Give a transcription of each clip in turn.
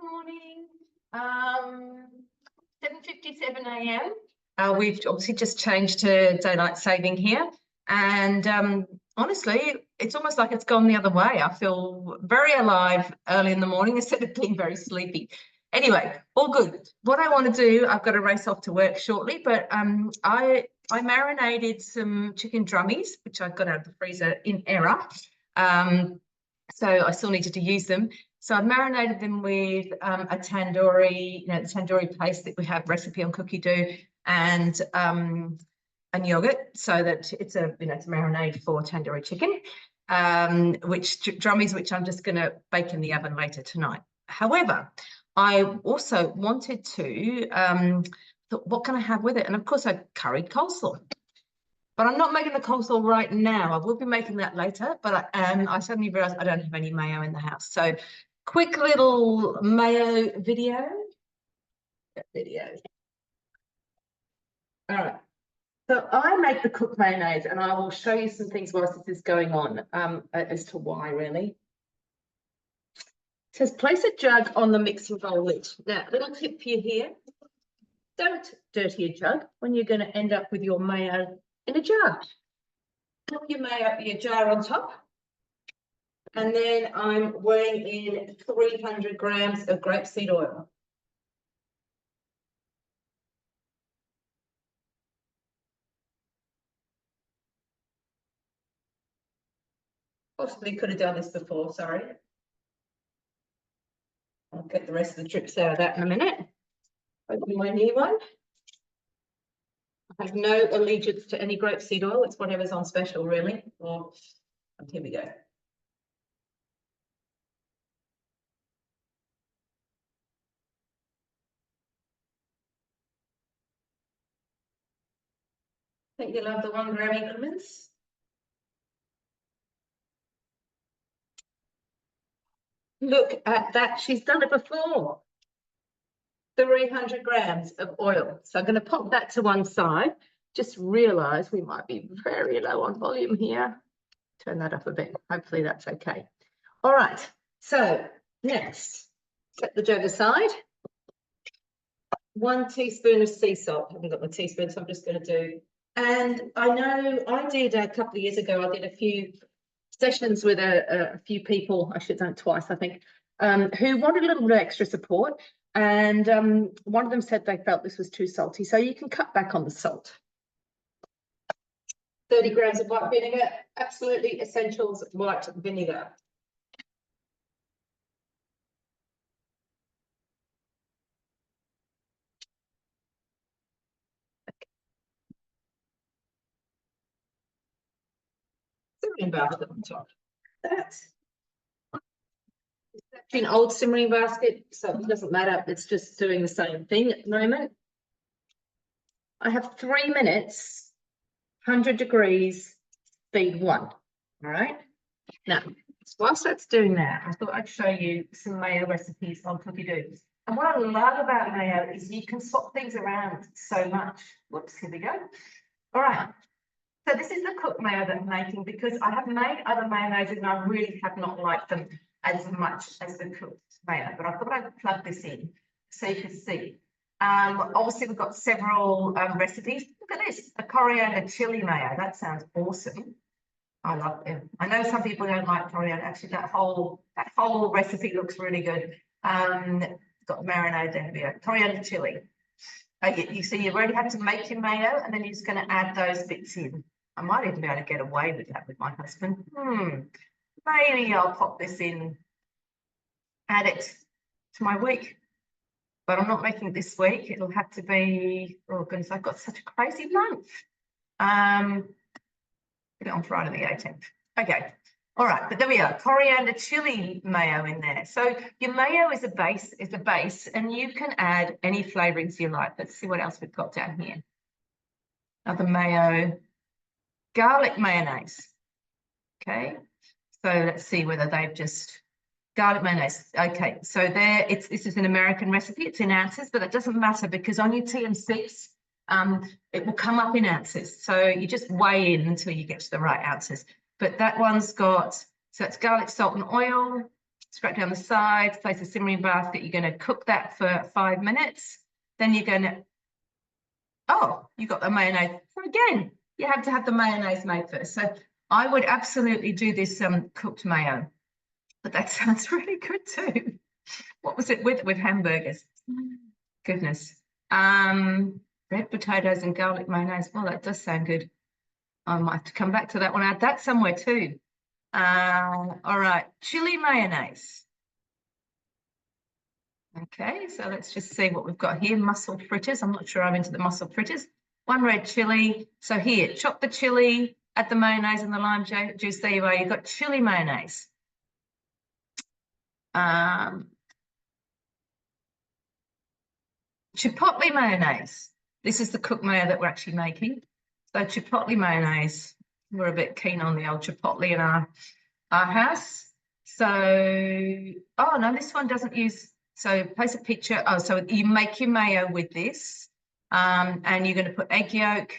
Morning. 7:57 a.m. We've obviously just changed to daylight saving here, and honestly, it's almost like it's gone the other way. I feel very alive early in the morning instead of being very sleepy. Anyway, all good. What I want to do, I've got to race off to work shortly, but I marinated some chicken drummies, which I got out of the freezer in error. So I still needed to use them. So I've marinated them with a tandoori, the tandoori paste that we have recipe on Cookidoo, and yogurt, so that it's a it's a marinade for tandoori chicken, which drummies, which I'm just going to bake in the oven later tonight. However, I also wanted to thought, what can I have with it? And of course, I curried coleslaw. But I'm not making the coleslaw right now. I will be making that later, but I suddenly realized I don't have any mayo in the house. So quick little mayo video. All right. So I make the cooked mayonnaise, and I will show you some things whilst this is going on as to why, really. It says place a jug on the mixing bowl lid. Now, little tip for you here. Don't dirty a jug when you're going to end up with your mayo in a jar. Put your mayo, your jar on top, and then I'm weighing in 300 grams of grapeseed oil. Possibly could have done this before, sorry. I'll get the rest of the tricks out of that in a minute. Open my new one. I have no allegiance to any grapeseed oil. It's whatever's on special, really. Or, here we go. I think you'll have the 1 gram increments. Look at that. She's done it before. 300 grams of oil. So I'm going to pop that to one side. Just realize we might be very low on volume here. Turn that up a bit. Hopefully that's okay. All right. So next, set the jug aside. 1 teaspoon of sea salt. I haven't got my teaspoon, so I'm just going to do. And I know I did a couple of years ago, I did a few sessions with a few people, I should have done it twice, I think, who wanted a little bit of extra support. And one of them said they felt this was too salty. So you can cut back on the salt. 30 grams of white vinegar, absolutely essentials white vinegar. Simmering basket on top. That's an old simmering basket, so it doesn't matter. It's just doing the same thing at the moment. I have 3 minutes, 100 degrees, speed 1. All right. Now, whilst that's doing that, I thought I'd show you some mayo recipes on Cookidoo. And what I love about mayo is you can swap things around so much. Whoops, here we go. All right. So this is the cooked mayo that I'm making because I have made other mayonnaises and I really have not liked them as much as the cooked mayo. But I thought I'd plug this in so you can see. Obviously, we've got several recipes. Look at this, a coriander chili mayo. That sounds awesome. I love it. I know some people don't like coriander. Actually, that whole recipe looks really good. Got marinade there. Coriander chili. You see, you've already had to make your mayo, and then you're just going to add those bits in. I might even be able to get away with that with my husband. Maybe I'll pop this in, add it to my week. But I'm not making it this week. It'll have to be, oh goodness, I've got such a crazy month. Put it on Friday the 18th. Okay. All right, but there we are. Coriander chili mayo in there. So your mayo is a base, and you can add any flavorings you like. Let's see what else we've got down here. Another mayo, garlic mayonnaise. Okay. So let's see whether they've just garlic mayonnaise. Okay, so there, this is an American recipe. It's in ounces, but it doesn't matter because on your TM6, it will come up in ounces. So you just weigh in until you get to the right ounces. But that one's got, so it's garlic, salt, and oil. scrape down the sides, place a simmering basket. You're going to cook that for 5 minutes. Then you're going to, oh, you got the mayonnaise. So again, you have to have the mayonnaise made first. So I would absolutely do this cooked mayo, but that sounds really good too. What was it with hamburgers? Goodness. Red potatoes and garlic mayonnaise. Well, that does sound good. I might have to come back to that one. Add that somewhere too. All right, chili mayonnaise. Okay, so let's just see what we've got here. Mussel fritters. I'm not sure I'm into the mussel fritters. 1 red chili. So here, chop the chili, add the mayonnaise and the lime juice. There you are. You've got chili mayonnaise. Chipotle mayonnaise. This is the cooked mayo that we're actually making. So chipotle mayonnaise. We're a bit keen on the old chipotle in our house. So, oh no, this one doesn't use, so place a picture. Oh, so you make your mayo with this. And you're going to put egg yolk,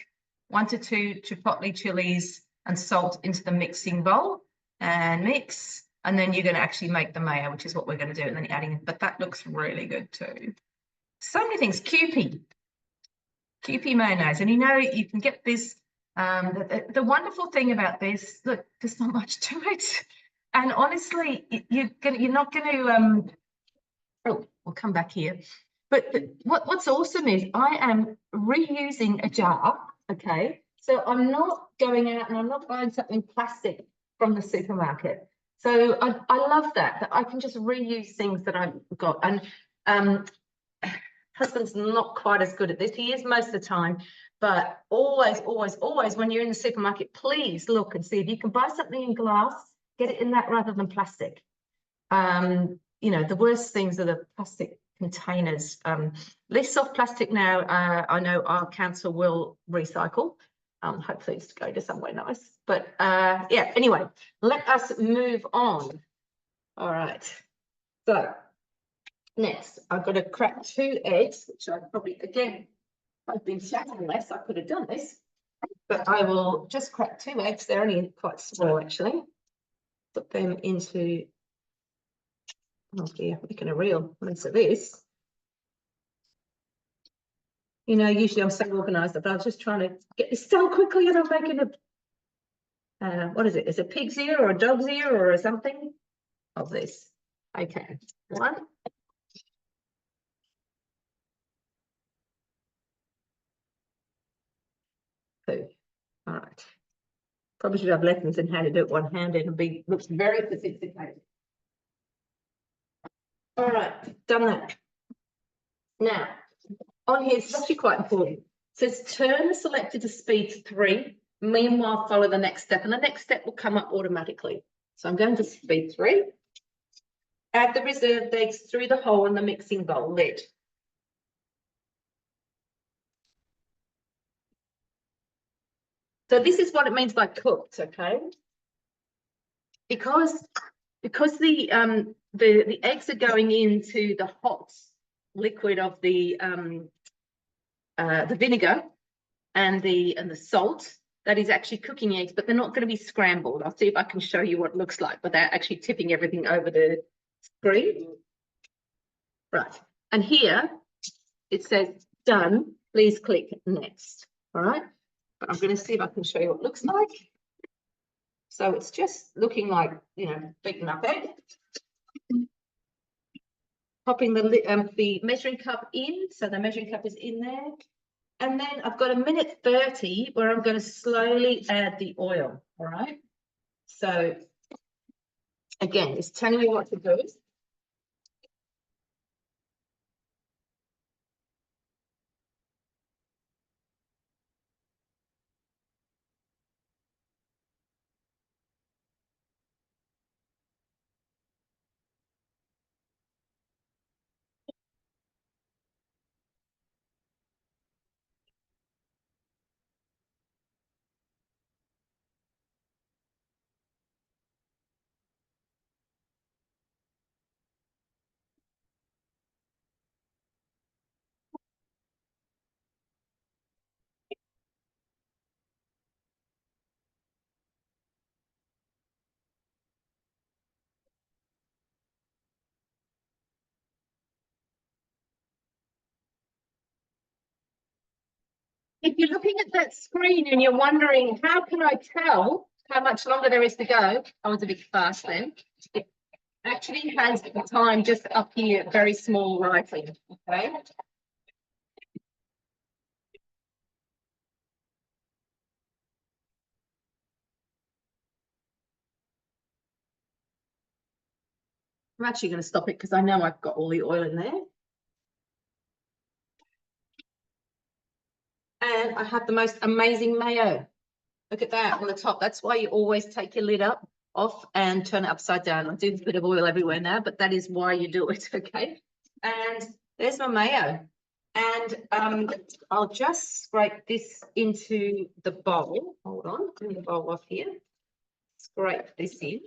1 to 2 chipotle chilies and salt into the mixing bowl and mix. And then you're going to actually make the mayo, which is what we're going to do. And then you're adding, but that looks really good too. So many things. Kewpie mayonnaise. And you know, you can get this. The wonderful thing about this, look, there's not much to it. And honestly, you're not going to, oh, we'll come back here. But what's awesome is I am reusing a jar, okay? So I'm not going out and I'm not buying something plastic from the supermarket. So I love that I can just reuse things that I've got. And husband's not quite as good at this. He is most of the time, but always, always, always when you're in the supermarket, please look and see if you can buy something in glass, get it in that rather than plastic. You know, the worst things are the plastic containers. Less soft plastic now, I know our council will recycle. Hopefully it's going to somewhere nice. But yeah, anyway, let us move on. All right. So next, I've got to crack 2 eggs, which I probably, again, I've been chatting less. I could have done this, but I will just crack 2 eggs. They're only quite small, actually. Put them into, oh dear, making a real mess of this. You know, usually I'm so organised, but I was just trying to get this done quickly and I'm making a, what is it? Is it a pig's ear or a dog's ear or something of this? Okay, 1. 2. All right. Probably should have lessons in how to do it one-handed and looks very sophisticated. All right, done that. Now, on here, it's actually quite important. It says turn the selector to speed 3. Meanwhile, follow the next step, and the next step will come up automatically. So I'm going to speed 3. Add the reserved eggs through the hole in the mixing bowl lid. So this is what it means by cooked, okay? Because the eggs are going into the hot liquid of the vinegar and the salt, that is actually cooking eggs, but they're not going to be scrambled. I'll see if I can show you what it looks like without actually tipping everything over the screen. Right, and here it says done. Please click next. All right, but I'm going to see if I can show you what it looks like. So it's just looking like, you know, beaten up egg. Popping the measuring cup in, so the measuring cup is in there. And then I've got 1:30 where I'm going to slowly add the oil, all right? So again, it's telling me what to do. If you're looking at that screen and you're wondering, how can I tell how much longer there is to go? I was a bit fast then. It actually has the time just up here, very small writing, okay? I'm actually going to stop it because I know I've got all the oil in there. And I have the most amazing mayo. Look at that on the top. That's why you always take your lid off and turn it upside down. I do a bit of oil everywhere now, but that is why you do it, okay? And there's my mayo. And I'll just scrape this into the bowl. Hold on, bring the bowl off here. Scrape this in.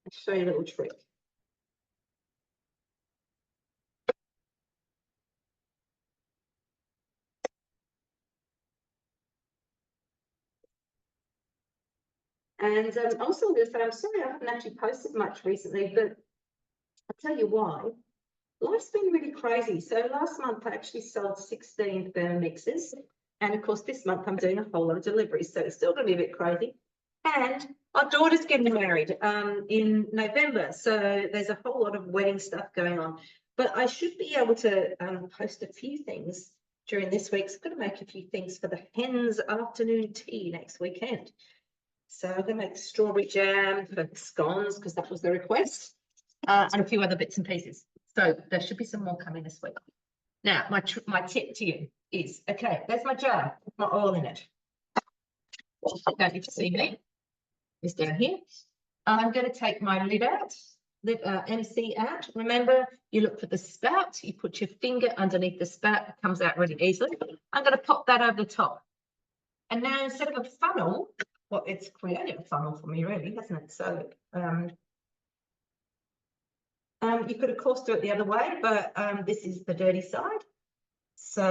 I'll show you a little trick. And also I'm going to say, I'm sorry I haven't actually posted much recently, but I'll tell you why. Life's been really crazy. So last month I actually sold 16 burner mixes. And of course, this month I'm doing a whole lot of deliveries. So it's still going to be a bit crazy. And our daughter's getting married in November. So there's a whole lot of wedding stuff going on. But I should be able to post a few things during this week. So I'm going to make a few things for the hen's afternoon tea next weekend. So I'm going to make strawberry jam for scones because that was the request, and a few other bits and pieces. So there should be some more coming this week. Now, my tip to you is, okay, there's my jar with my oil in it. You don't need to see me. It's down here. I'm going to take my lid out, MC out. Remember, you look for the spout. You put your finger underneath the spout. It comes out really easily. I'm going to pop that over the top. And now instead of a funnel, well, it's created a funnel for me, really, hasn't it? So you could, of course, do it the other way, but this is the dirty side. So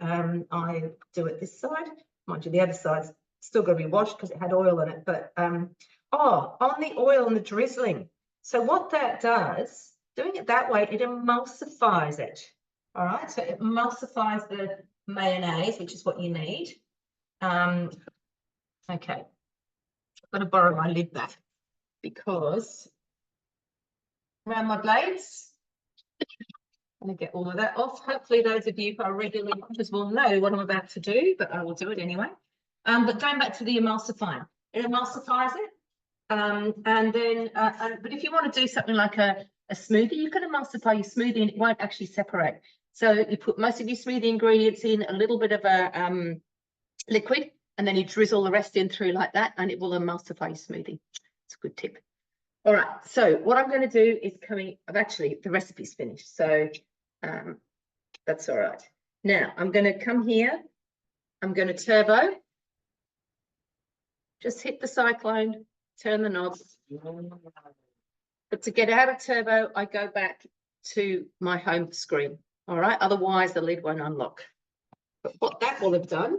I do it this side. Mind you, the other side's still got to be washed because it had oil in it. But on the oil and the drizzling. So what that does, doing it that way, it emulsifies it. All right, so it emulsifies the mayonnaise, which is what you need. Okay, I've got to borrow my lid back because around my blades, I'm going to get all of that off. Hopefully those of you who are regularly watchers will know what I'm about to do, but I will do it anyway. But going back to the emulsifying, it emulsifies it. But if you want to do something like a smoothie, you can emulsify your smoothie and it won't actually separate. So you put most of your smoothie ingredients in, a little bit of a liquid, and then you drizzle the rest in through like that, and it will emulsify your smoothie. It's a good tip. All right, so what I'm going to do is actually, the recipe's finished, so that's all right. Now, I'm going to come here. I'm going to turbo. Just hit the cyclone, turn the knob. But to get out of turbo, I go back to my home screen. All right, otherwise the lid won't unlock. But what that will have done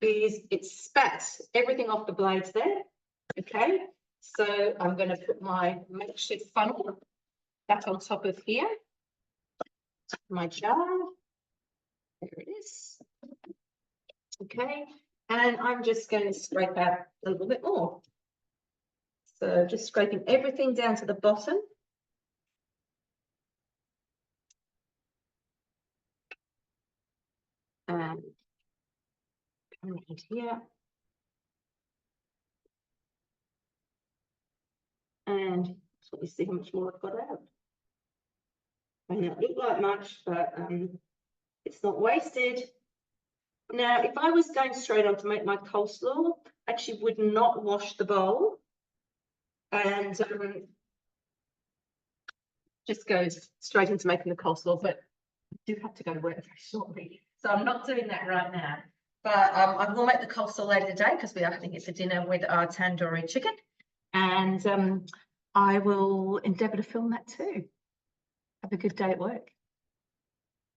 is it spat everything off the blades there. Okay, so I'm going to put my makeshift funnel back on top of here. My jar. There it is. Okay, and I'm just going to scrape out a little bit more. So just scraping everything down to the bottom. And come right here. And so you see how much more I've got out. May not look like much, but it's not wasted. Now, if I was going straight on to make my coleslaw, I actually would not wash the bowl and just go straight into making the coleslaw, but I do have to go to work very shortly. So I'm not doing that right now. But I will make the coleslaw later today because we are having it for dinner with our tandoori chicken. And I will endeavour to film that too. Have a good day at work.